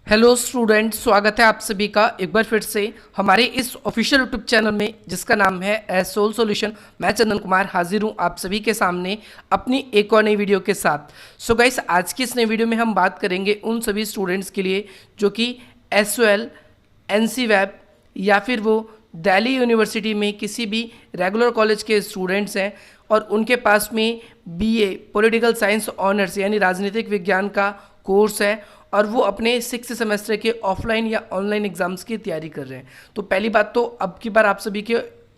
Hello student, स्वागत है आप सभी का एक बार फिर से हमारे इस ऑफिशियल यूट्यूब चैनल में जिसका नाम है एस सोल सॉल्यूशन। मैं चंदन कुमार हाजिर हूँ आप सभी के सामने अपनी एक और नई वीडियो के साथ। सो गाइस, आज की इस नई वीडियो में हम बात करेंगे उन सभी स्टूडेंट्स के लिए जो कि SOL, NC वेब या फिर वो दिल्ली यूनिवर्सिटी में किसी भी रेगुलर कॉलेज के स्टूडेंट्स हैं और उनके पास में BA पॉलिटिकल साइंस ऑनर्स यानी राजनीतिक विज्ञान का कोर्स है और वो अपने 6th सेमेस्टर के ऑफलाइन या ऑनलाइन एग्ज़ाम्स की तैयारी कर रहे हैं। तो पहली बात तो अब की बार आप सभी के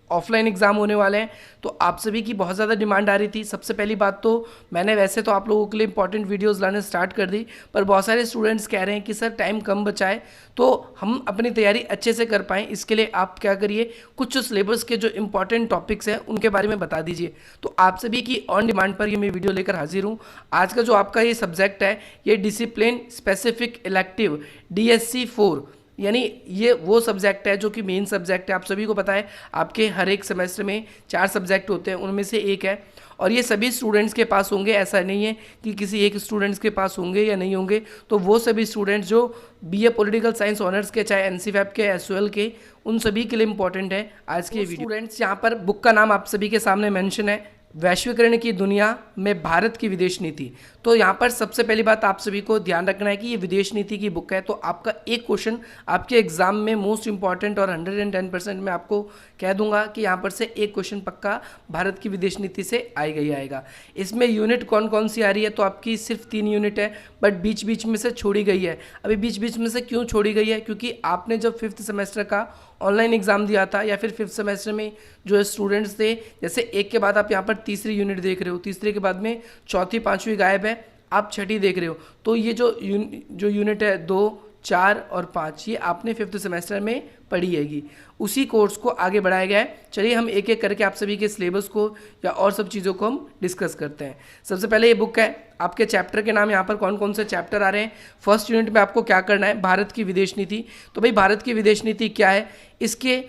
ऑफलाइन एग्ज़ाम होने वाले हैं, तो आप सभी की बहुत ज़्यादा डिमांड आ रही थी। सबसे पहली बात तो मैंने वैसे तो आप लोगों के लिए इंपॉर्टेंट वीडियोस लाने स्टार्ट कर दी, पर बहुत सारे स्टूडेंट्स कह रहे हैं कि सर टाइम कम बचा है तो हम अपनी तैयारी अच्छे से कर पाएँ, इसके लिए आप क्या करिए, कुछ सिलेबस के जो इंपॉर्टेंट टॉपिक्स हैं उनके बारे में बता दीजिए। तो आप सभी की ऑन डिमांड पर ये मैं वीडियो लेकर हाजिर हूँ। आज का जो आपका ये सब्जेक्ट है ये डिसिप्लिन स्पेसिफिक इलेक्टिव DSC 4 यानी ये वो सब्जेक्ट है जो कि मेन सब्जेक्ट है। आप सभी को पता है आपके हर एक सेमेस्टर में 4 सब्जेक्ट होते हैं, उनमें से एक है और ये सभी स्टूडेंट्स के पास होंगे। ऐसा नहीं है कि किसी एक स्टूडेंट्स के पास होंगे या नहीं होंगे। तो वो सभी स्टूडेंट्स जो BA पॉलिटिकल साइंस ऑनर्स के, चाहे NC वेब के, SOL के, उन सभी के लिए इंपॉर्टेंट है आज के वीडियो। स्टूडेंट्स, यहाँ पर बुक का नाम आप सभी के सामने मेंशन है, वैश्वीकरण की दुनिया में भारत की विदेश नीति। तो यहाँ पर सबसे पहली बात आप सभी को ध्यान रखना है कि ये विदेश नीति की बुक है। तो आपका एक क्वेश्चन आपके एग्जाम में मोस्ट इंपॉर्टेंट और 110% मैं आपको कह दूंगा कि यहाँ पर से एक क्वेश्चन पक्का भारत की विदेश नीति से आएगा ही आएगा। इसमें यूनिट कौन कौन सी आ रही है, तो आपकी सिर्फ 3 यूनिट है, बट बीच बीच में से छोड़ी गई है। अभी बीच बीच में से क्यों छोड़ी गई है, क्योंकि आपने जब 5th सेमेस्टर का ऑनलाइन एग्जाम दिया था या फिर 5th सेमेस्टर में जो स्टूडेंट्स थे, जैसे एक के बाद आप यहाँ पर तीसरी यूनिट देख रहे हो, तीसरे के बाद में चौथी पांचवी गायब है, आप छठी देख रहे हो। तो ये जो यूनिट है 2, 4 और 5 ये आपने 5th सेमेस्टर में पढ़ी हैगी, उसी कोर्स को आगे बढ़ाया गया है। चलिए हम एक एक करके आप सभी के सिलेबस को या और सब चीज़ों को हम डिस्कस करते हैं। सबसे पहले ये बुक है, आपके चैप्टर के नाम यहाँ पर कौन कौन से चैप्टर आ रहे हैं। फर्स्ट यूनिट में आपको क्या करना है, भारत की विदेश नीति। तो भाई भारत की विदेश नीति क्या है, इसके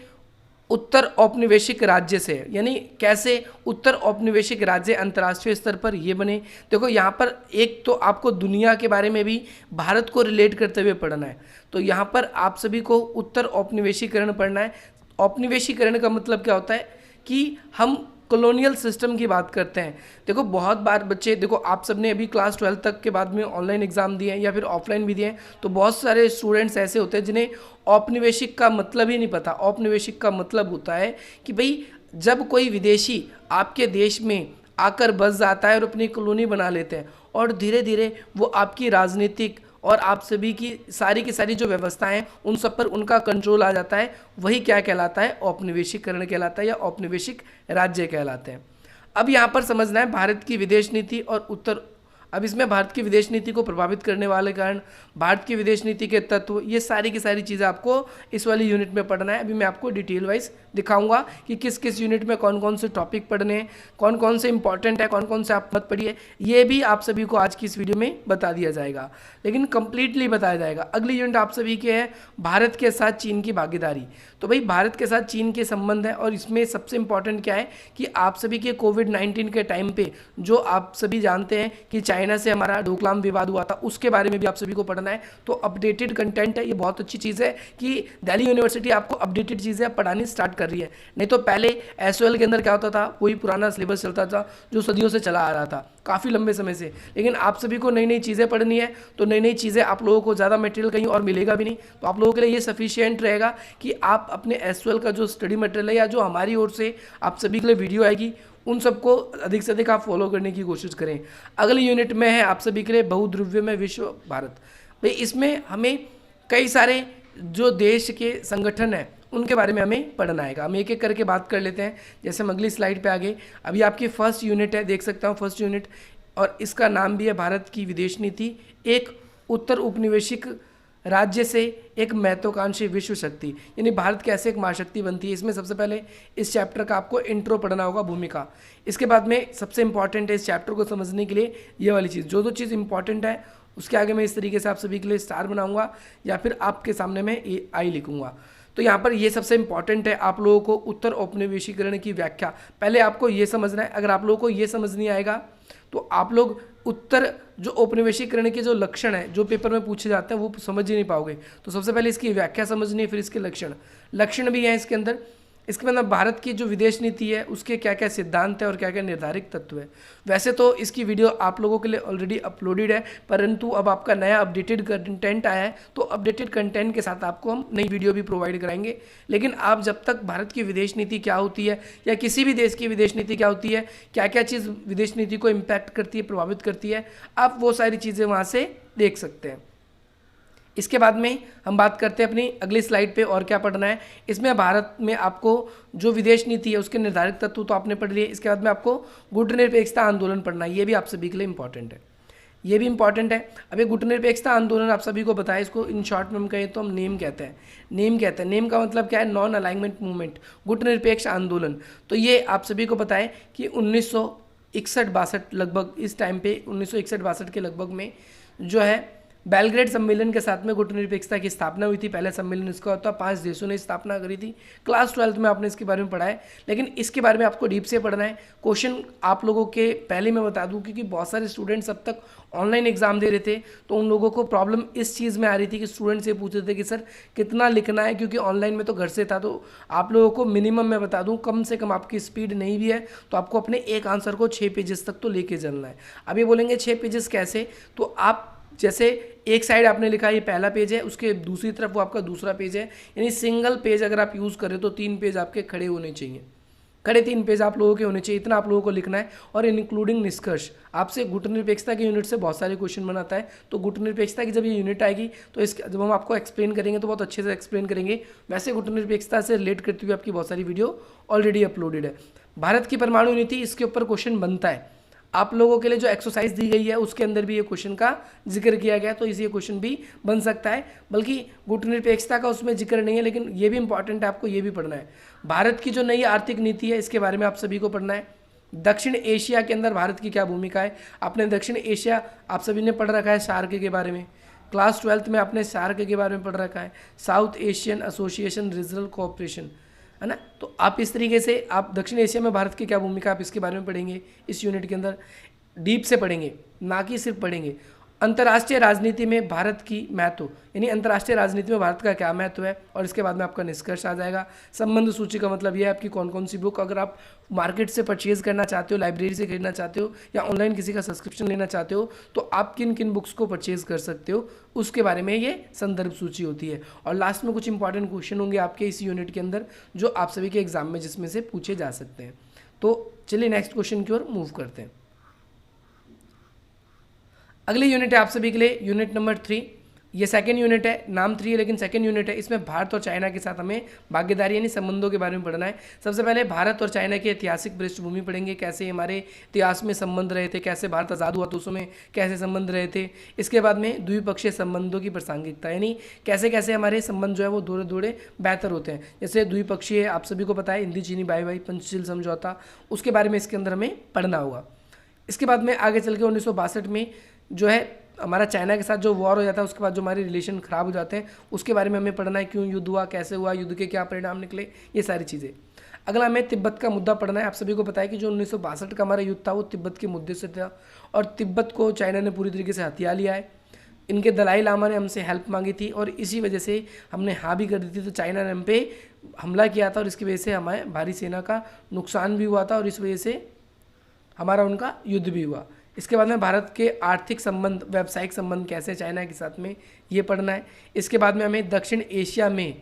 उत्तर औपनिवेशिक राज्य से, यानी कैसे उत्तर औपनिवेशिक राज्य अंतर्राष्ट्रीय स्तर पर ये बने। देखो यहाँ पर एक तो आपको दुनिया के बारे में भी भारत को रिलेट करते हुए पढ़ना है। तो यहाँ पर आप सभी को उत्तर औपनिवेशीकरण पढ़ना है। औपनिवेशीकरण का मतलब क्या होता है कि हम कॉलोनियल सिस्टम की बात करते हैं। देखो बहुत बार बच्चे, देखो आप सबने अभी क्लास 12 तक के बाद में ऑनलाइन एग्जाम दिए हैं या फिर ऑफलाइन भी दिए हैं, तो बहुत सारे स्टूडेंट्स ऐसे होते हैं जिन्हें औपनिवेशिक का मतलब ही नहीं पता। औपनिवेशिक का मतलब होता है कि भाई जब कोई विदेशी आपके देश में आकर बस जाता है और अपनी कॉलोनी बना लेते हैं और धीरे धीरे वो आपकी राजनीतिक और आप सभी की सारी जो व्यवस्थाएं हैं उन सब पर उनका कंट्रोल आ जाता है, वही क्या कहलाता है, औपनिवेशीकरण कहलाता है या औपनिवेशिक राज्य कहलाते हैं। अब यहाँ पर समझना है भारत की विदेश नीति और उत्तर, अब इसमें भारत की विदेश नीति को प्रभावित करने वाले कारण, भारत की विदेश नीति के तत्व, ये सारी की सारी चीज़ें आपको इस वाली यूनिट में पढ़ना है। अभी मैं आपको डिटेल वाइज दिखाऊंगा कि किस किस यूनिट में कौन कौन से टॉपिक पढ़ने हैं, कौन कौन से इंपॉर्टेंट है, कौन कौन से आप मत पढ़िए, ये भी आप सभी को आज की इस वीडियो में बता दिया जाएगा, लेकिन कंप्लीटली बताया जाएगा। अगली यूनिट आप सभी के है भारत के साथ चीन की भागीदारी। तो भाई भारत के साथ चीन के संबंध है और इसमें सबसे इंपॉर्टेंट क्या है कि आप सभी के कोविड-19 के टाइम पे जो आप सभी जानते हैं कि चाइना से हमारा डोकलाम विवाद हुआ था, उसके बारे में भी आप सभी को पढ़ना है। तो अपडेटेड कंटेंट है, ये बहुत अच्छी चीज़ है कि दिल्ली यूनिवर्सिटी आपको अपडेटेड चीज़ें पढ़ानी स्टार्ट कर रही है। नहीं तो पहले SOL के अंदर क्या होता था, वही पुराना सिलेबस चलता था जो सदियों से चला आ रहा था काफ़ी लंबे समय से। लेकिन आप सभी को नई नई चीज़ें पढ़नी है, तो नई नई चीज़ें आप लोगों को ज़्यादा मटेरियल कहीं और मिलेगा भी नहीं। तो आप लोगों के लिए ये सफिशिएंट रहेगा कि आप अपने SOL का जो स्टडी मटेरियल है या जो हमारी ओर से आप सभी के लिए वीडियो आएगी उन सबको अधिक से अधिक आप फॉलो करने की कोशिश करें। अगली यूनिट में है आप सभी के लिए बहुद्रव्य में विश्व भारत। भाई इसमें हमें कई सारे जो देश के संगठन हैं उनके बारे में हमें पढ़ना आएगा। हम एक एक करके बात कर लेते हैं। जैसे हम अगली स्लाइड पे आगे, अभी आपकी फर्स्ट यूनिट है, देख सकता हूँ फर्स्ट यूनिट, और इसका नाम भी है भारत की विदेश नीति, एक उत्तर औपनिवेशिक राज्य से एक महत्वाकांक्षी विश्व शक्ति, यानी भारत कैसे एक महाशक्ति बनती है। इसमें सबसे पहले इस चैप्टर का आपको इंट्रो पढ़ना होगा, भूमिका। इसके बाद में सबसे इंपॉर्टेंट है इस चैप्टर को समझने के लिए ये वाली चीज़, जो चीज़ इंपॉर्टेंट है उसके आगे मैं इस तरीके से आप सभी के लिए स्टार बनाऊंगा या फिर आपके सामने मैं AI लिखूंगा। तो यहाँ पर ये सबसे इंपॉर्टेंट है आप लोगों को उत्तर औपनिवेशीकरण की व्याख्या। पहले आपको ये समझना है, अगर आप लोगों को ये समझ नहीं आएगा तो आप लोग उत्तर जो औपनिवेशीकरण के जो लक्षण है जो पेपर में पूछे जाते हैं वो समझ ही नहीं पाओगे। तो सबसे पहले इसकी व्याख्या समझनी है, फिर इसके लक्षण भी हैं इसके अंदर। इसके बाद भारत की जो विदेश नीति है उसके क्या क्या सिद्धांत है और क्या क्या निर्धारित तत्व है। वैसे तो इसकी वीडियो आप लोगों के लिए ऑलरेडी अपलोडेड है, परंतु अब आपका नया अपडेटेड कंटेंट आया है, तो अपडेटेड कंटेंट के साथ आपको हम नई वीडियो भी प्रोवाइड कराएंगे। लेकिन आप जब तक भारत की विदेश नीति क्या होती है या किसी भी देश की विदेश नीति क्या होती है, क्या क्या चीज़ विदेश नीति को इम्पैक्ट करती है, प्रभावित करती है, आप वो सारी चीज़ें वहाँ से देख सकते हैं। इसके बाद में हम बात करते हैं अपनी अगली स्लाइड पे और क्या पढ़ना है। इसमें भारत में आपको जो विदेश नीति है उसके निर्धारित तत्व तो आपने पढ़ लिए। इसके बाद में आपको गुटनिरपेक्षता आंदोलन पढ़ना है, ये भी आप सभी के लिए इंपॉर्टेंट है, ये भी इंपॉर्टेंट है। अब ये गुटनिरपेक्षता आंदोलन आप सभी को बताया, इसको इन शॉर्ट में हम कहें तो हम नेम कहते हैं। नेम का मतलब क्या है? नॉन अलाइनमेंट मूवमेंट, गुटनिरपेक्ष आंदोलन। तो ये आप सभी को पता है कि 1961-62 लगभग इस टाइम पे 1961-62 के लगभग में जो है बेलग्रेड सम्मेलन के साथ में गुटनिरपेक्षता की स्थापना हुई थी। पहला सम्मेलन इसका होता 5 देशों ने स्थापना करी थी। क्लास 12th में आपने इसके बारे में पढ़ा है, लेकिन इसके बारे में आपको डीप से पढ़ना है। क्वेश्चन आप लोगों के पहले मैं बता दूं, क्योंकि बहुत सारे स्टूडेंट्स अब तक ऑनलाइन एग्जाम दे रहे थे, तो उन लोगों को प्रॉब्लम इस चीज़ में आ रही थी कि स्टूडेंट से पूछ रहे थे कि सर कितना लिखना है, क्योंकि ऑनलाइन में तो घर से था। तो आप लोगों को मिनिमम मैं बता दूं, कम से कम आपकी स्पीड नहीं भी है तो आपको अपने एक आंसर को 6 पेजेस तक तो लेके चलना है। अब ये बोलेंगे 6 पेजेस कैसे, तो आप जैसे एक साइड आपने लिखा ये पहला पेज है, उसके दूसरी तरफ वो आपका दूसरा पेज है, यानी सिंगल पेज अगर आप यूज़ करें तो 3 पेज आपके खड़े होने चाहिए, खड़े 3 पेज आप लोगों के होने चाहिए। इतना आप लोगों को लिखना है। और इंक्लूडिंग निष्कर्ष, आपसे गुटनिरपेक्षता की यूनिट से बहुत सारे क्वेश्चन बनाता है। तो गुटनिरपेक्षता की जब ये यूनिट आएगी तो इसके जब हम आपको एक्सप्लेन करेंगे तो बहुत अच्छे से एक्सप्लेन करेंगे। वैसे गुटनिरपेक्षता से रिलेट करती हुई आपकी बहुत सारी वीडियो ऑलरेडी अपलोडेड है। भारत की परमाणु नीति, इसके ऊपर क्वेश्चन बनता है। आप लोगों के लिए जो एक्सरसाइज दी गई है उसके अंदर भी ये क्वेश्चन का जिक्र किया गया, तो इसी क्वेश्चन भी बन सकता है। बल्कि गुटनिरपेक्षता का उसमें जिक्र नहीं है, लेकिन ये भी इंपॉर्टेंट है, आपको ये भी पढ़ना है। भारत की जो नई आर्थिक नीति है इसके बारे में आप सभी को पढ़ना है। दक्षिण एशिया के अंदर भारत की क्या भूमिका है। आपने दक्षिण एशिया आप सभी ने पढ़ रखा है सार्क के बारे में, क्लास 12th में आपने सार्क के बारे में पढ़ रखा है, south Asian association regional cooperation, है ना। तो आप इस तरीके से आप दक्षिण एशिया में भारत की क्या भूमिका, आप इसके बारे में पढ़ेंगे इस यूनिट के अंदर, डीप से पढ़ेंगे, ना कि सिर्फ पढ़ेंगे। अंतर्राष्ट्रीय राजनीति में भारत की महत्व, यानी अंतर्राष्ट्रीय राजनीति में भारत का क्या महत्व है, और इसके बाद में आपका निष्कर्ष आ जाएगा। संबंध सूची का मतलब यह है आपकी कौन कौन सी बुक अगर आप मार्केट से परचेज करना चाहते हो, लाइब्रेरी से खरीदना चाहते हो, या ऑनलाइन किसी का सब्सक्रिप्शन लेना चाहते हो, तो आप किन किन बुक्स को परचेज कर सकते हो, उसके बारे में ये संदर्भ सूची होती है। और लास्ट में कुछ इंपॉर्टेंट क्वेश्चन होंगे आपके इस यूनिट के अंदर जो आप सभी के एग्जाम में जिसमें से पूछे जा सकते हैं। तो चलिए नेक्स्ट क्वेश्चन की ओर मूव करते हैं। अगली यूनिट है आप सभी के लिए यूनिट नंबर 3। ये सेकंड यूनिट है, नाम 3 है लेकिन सेकंड यूनिट है। इसमें भारत और चाइना के साथ हमें भागीदारी यानी संबंधों के बारे में पढ़ना है। सबसे पहले भारत और चाइना की ऐतिहासिक पृष्ठभूमि पढ़ेंगे, कैसे हमारे इतिहास में संबंध रहे थे, कैसे भारत आज़ाद हुआ तो उसमें कैसे संबंध रहे थे। इसके बाद में द्विपक्षीय संबंधों की प्रासंगिकता, यानी कैसे कैसे हमारे संबंध जो है वो थोड़े थोड़े बेहतर होते हैं। जैसे द्विपक्षीय आप सभी को पता है हिंदी चीनी भाई पंचशील समझौता, उसके बारे में इसके अंदर हमें पढ़ना होगा। इसके बाद में आगे चल के 1962 में जो है हमारा चाइना के साथ जो वॉर हो जाता है, उसके बाद जो हमारे रिलेशन ख़राब हो जाते हैं, उसके बारे में हमें पढ़ना है। क्यों युद्ध हुआ, कैसे हुआ, युद्ध के क्या परिणाम निकले, ये सारी चीज़ें। अगला हमें तिब्बत का मुद्दा पढ़ना है। आप सभी को पता है कि जो 1962 का हमारा युद्ध था वो तिब्बत के मुद्दे से था, और तिब्बत को चाइना ने पूरी तरीके से हथिया लिया है। इनके दलाई लामा ने हमसे हेल्प मांगी थी और इसी वजह से हमने हाँ भी कर दी थी, तो चाइना ने हम पे हमला किया था और इसकी वजह से हमारे भारी सेना का नुकसान भी हुआ था और इस वजह से हमारा उनका युद्ध भी हुआ। इसके बाद में भारत के आर्थिक संबंध, व्यावसायिक संबंध कैसे चाइना के साथ में, ये पढ़ना है। इसके बाद में हमें दक्षिण एशिया में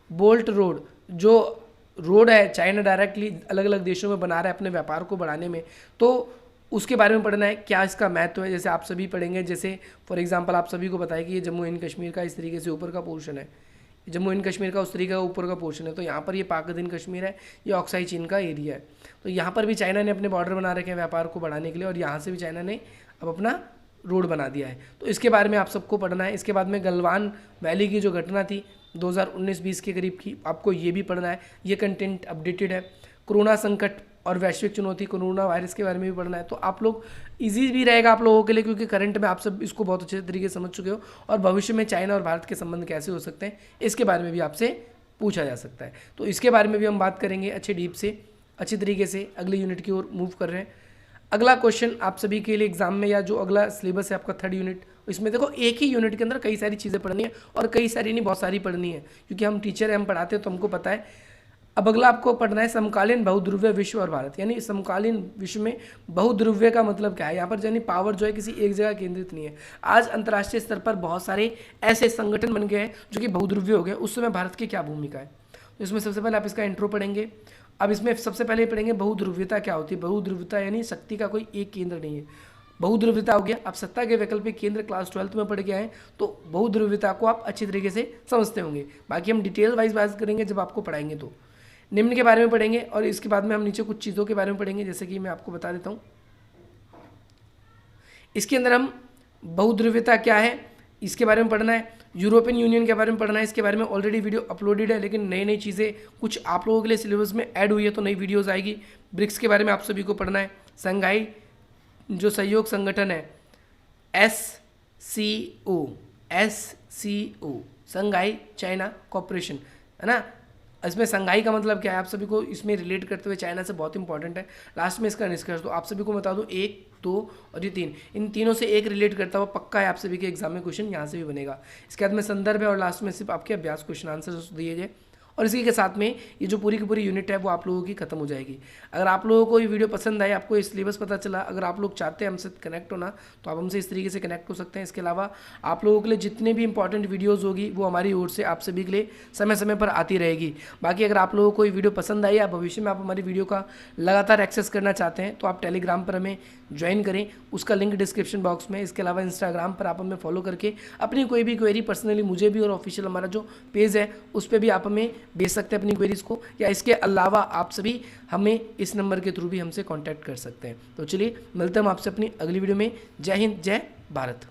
बोल्ट रोड, जो रोड है चाइना डायरेक्टली अलग अलग देशों में बना रहा है अपने व्यापार को बढ़ाने में, तो उसके बारे में पढ़ना है, क्या इसका महत्व है। जैसे आप सभी पढ़ेंगे, जैसे फॉर एग्जांपल आप सभी को पता है कि ये जम्मू एंड कश्मीर का इस तरीके से ऊपर का पोर्शन है, जम्मू एंड कश्मीर का उस तरीके का ऊपर का पोर्शन है, तो यहाँ पर ये पाक-ए-दिन कश्मीर है, ये ऑक्साई चीन का एरिया है। तो यहाँ पर भी चाइना ने अपने बॉर्डर बना रखे हैं व्यापार को बढ़ाने के लिए, और यहाँ से भी चाइना ने अब अपना रोड बना दिया है, तो इसके बारे में आप सबको पढ़ना है। इसके बाद में गलवान वैली की जो घटना थी 2019-20 के करीब की, आपको ये भी पढ़ना है। ये कंटेंट अपडेटेड है। कोरोना संकट और वैश्विक चुनौती, कोरोना वायरस के बारे में भी पढ़ना है। तो आप लोग इजी भी रहेगा आप लोगों के लिए, क्योंकि करंट में आप सब इसको बहुत अच्छे तरीके से समझ चुके हो, और भविष्य में चाइना और भारत के संबंध कैसे हो सकते हैं इसके बारे में भी आपसे पूछा जा सकता है। तो इसके बारे में भी हम बात करेंगे अच्छे डीप से, अच्छी तरीके से। अगली यूनिट की ओर मूव कर रहे हैं। अगला क्वेश्चन आप सभी के लिए एग्जाम में, या जो अगला सिलेबस है आपका 3rd यूनिट, इसमें देखो एक ही यूनिट के अंदर कई सारी चीज़ें पढ़नी है, और कई सारी नहीं बहुत सारी पढ़नी है, क्योंकि हम टीचर हैं, हम पढ़ाते हैं तो हमको पता है। अब अगला आपको पढ़ना है समकालीन बहुध्रुवीय विश्व और भारत, यानी समकालीन विश्व में बहुध्रुवीय का मतलब क्या है। यहाँ पर यानी पावर जो है किसी एक जगह केंद्रित नहीं है। आज अंतर्राष्ट्रीय स्तर पर बहुत सारे ऐसे संगठन बन गए हैं जो कि बहुध्रुवीय हो गए, उस समय भारत की क्या भूमिका है। तो इसमें सबसे पहले आप इसका इंट्रो पढ़ेंगे। अब इसमें सबसे पहले पढ़ेंगे बहुध्रुवीयता क्या होती है। बहुध्रुवीयता यानी शक्ति का कोई एक केंद्र नहीं है। बहुध्रुवीयता हो गया, आप सत्ता के वैकल्पिक केंद्र क्लास 12th में पढ़ के आए, तो बहुध्रुवीयता को आप अच्छी तरीके से समझते होंगे। बाकी हम डिटेल वाइज बात करेंगे जब आपको पढ़ाएंगे। तो निम्न के बारे में पढ़ेंगे, और इसके बाद में हम नीचे कुछ चीज़ों के बारे में पढ़ेंगे, जैसे कि मैं आपको बता देता हूँ। इसके अंदर हम बहुध्रुवीयता क्या है इसके बारे में पढ़ना है, यूरोपियन यूनियन के बारे में पढ़ना है। इसके बारे में ऑलरेडी वीडियो अपलोडेड है, लेकिन नई नई चीज़ें कुछ आप लोगों के लिए सिलेबस में ऐड हुई है, तो नई वीडियोज़ आएगी। ब्रिक्स के बारे में आप सभी को पढ़ना है। संघाई जो सहयोग संगठन है, SCO, संघाई चाइना कॉपरेशन, है ना। इसमें संघाई का मतलब क्या है, आप सभी को इसमें रिलेट करते हुए चाइना से बहुत इंपॉर्टेंट है। लास्ट में इसका निष्कर्ष तो आप सभी को बता दूं, 1, 2 और ये 3, इन तीनों से एक रिलेट करता हुआ पक्का है आप सभी के एग्जाम में क्वेश्चन यहाँ से भी बनेगा। इसके बाद में संदर्भ है, और लास्ट में सिर्फ आपके अभ्यास क्वेश्चन आंसर दिए गए, और इसी के साथ में ये जो पूरी की पूरी यूनिट है वो आप लोगों की खत्म हो जाएगी। अगर आप लोगों को ये वीडियो पसंद आए, आपको ये सिलेबस पता चला, अगर आप लोग चाहते हैं हमसे कनेक्ट होना, तो आप हमसे इस तरीके से कनेक्ट हो सकते हैं। इसके अलावा आप लोगों के लिए जितने भी इंपॉर्टेंट वीडियोज़ होगी वो हमारी ओर से आप सभी के लिए समय समय पर आती रहेगी। बाकी अगर आप लोगों को ये वीडियो पसंद आई, या भविष्य में आप हमारी वीडियो का लगातार एक्सेस करना चाहते हैं, तो आप टेलीग्राम पर हमें ज्वाइन करें, उसका लिंक डिस्क्रिप्शन बॉक्स में। इसके अलावा इंस्टाग्राम पर आप हमें फॉलो करके अपनी कोई भी क्वेरी पर्सनली मुझे भी, और ऑफिशियल हमारा जो पेज है उस पर भी आप हमें भेज सकते हैं अपनी क्वेरीज को, या इसके अलावा आप सभी हमें इस नंबर के थ्रू भी हमसे कांटेक्ट कर सकते हैं। तो चलिए मिलते हैं हम आपसे अपनी अगली वीडियो में। जय हिंद, जय भारत।